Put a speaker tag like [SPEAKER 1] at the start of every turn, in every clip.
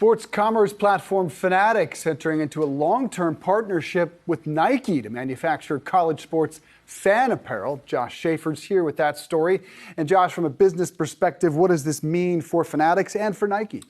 [SPEAKER 1] Sports commerce platform Fanatics entering into a long-term partnership with Nike to manufacture college sports fan apparel. Josh Schafer's here with that story. And Josh, from a business perspective, what does this mean for Fanatics and for Nike?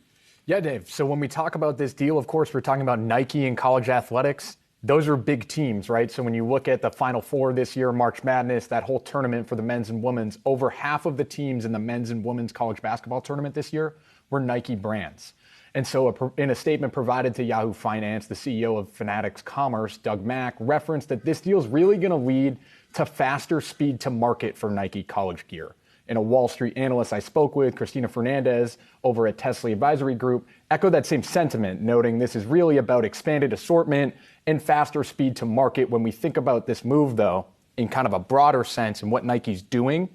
[SPEAKER 2] Yeah, Dave. So when we talk about this deal, of course, we're talking about Nike and college athletics. Those are big teams, right? So when you look at the Final Four this year, March Madness, that whole tournament for the men's and women's, over half of the teams in the men's and women's college basketball tournament this year were Nike brands. And so in a statement provided to Yahoo Finance, the CEO of Fanatics Commerce, Doug Mack, referenced that this deal is really going to lead to faster speed to market for Nike college gear. And a Wall Street analyst I spoke with, Christina Fernandez, over at Tesla Advisory Group, echoed that same sentiment, noting this is really about expanded assortment and faster speed to market. When we think about this move, though, in kind of a broader sense and what Nike's doing,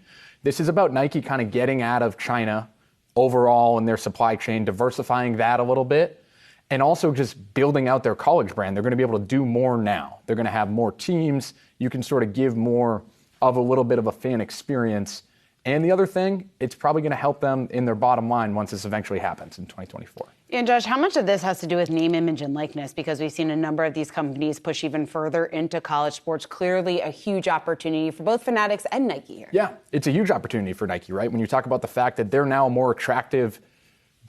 [SPEAKER 2] this is about Nike kind of getting out of China overall in their supply chain, diversifying that a little bit, and also just building out their college brand. They're going to be able to do more now. They're going to have more teams. You can sort of give more of a little bit of a fan experience. And the other thing, it's probably going to help them in their bottom line once this eventually happens in 2024.
[SPEAKER 3] And Josh, how much of this has to do with name, image, and likeness? Because we've seen a number of these companies push even further into college sports. Clearly a huge opportunity for both Fanatics and Nike here.
[SPEAKER 2] Yeah, it's a huge opportunity for Nike, right? When you talk about the fact that they're now a more attractive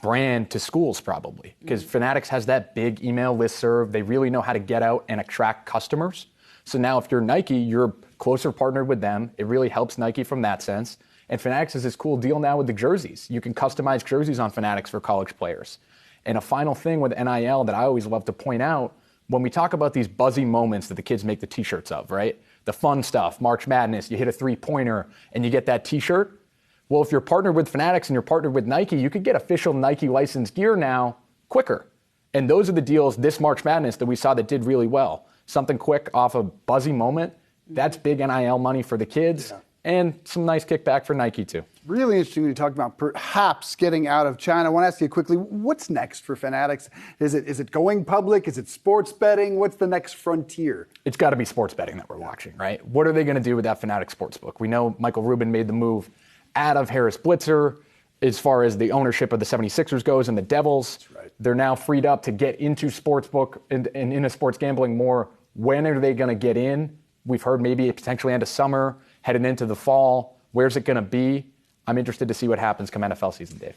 [SPEAKER 2] brand to schools probably, because Fanatics has that big email listserv. They really know how to get out and attract customers. So now if you're Nike, you're closer partnered with them. It really helps Nike from that sense. And Fanatics has this cool deal now with the jerseys. You can customize jerseys on Fanatics for college players. And a final thing with NIL that I always love to point out, when we talk about these buzzy moments that the kids make the t-shirts of, right? The fun stuff, March Madness, you hit a three-pointer and you get that t-shirt. Well, if you're partnered with Fanatics and you're partnered with Nike, you could get official Nike licensed gear now quicker. And those are the deals this March Madness that we saw that did really well. Something quick off a buzzy moment, that's big NIL money for the kids. Yeah. And some nice kickback for Nike, too.
[SPEAKER 1] Really interesting when you talked about perhaps getting out of China. I want to ask you quickly, what's next for Fanatics? Is it going public? Is it sports betting? What's the next frontier?
[SPEAKER 2] It's got to be sports betting that we're watching, right? What are they going to do with that Fanatics sportsbook? We know Michael Rubin made the move out of Harris Blitzer as far as the ownership of the 76ers goes and the Devils. That's right. They're now freed up to get into sportsbook and into sports gambling more. When are they going to get in? We've heard maybe potentially end of summer, heading into the fall. Where's it going to be? I'm interested to see what happens come NFL season, Dave.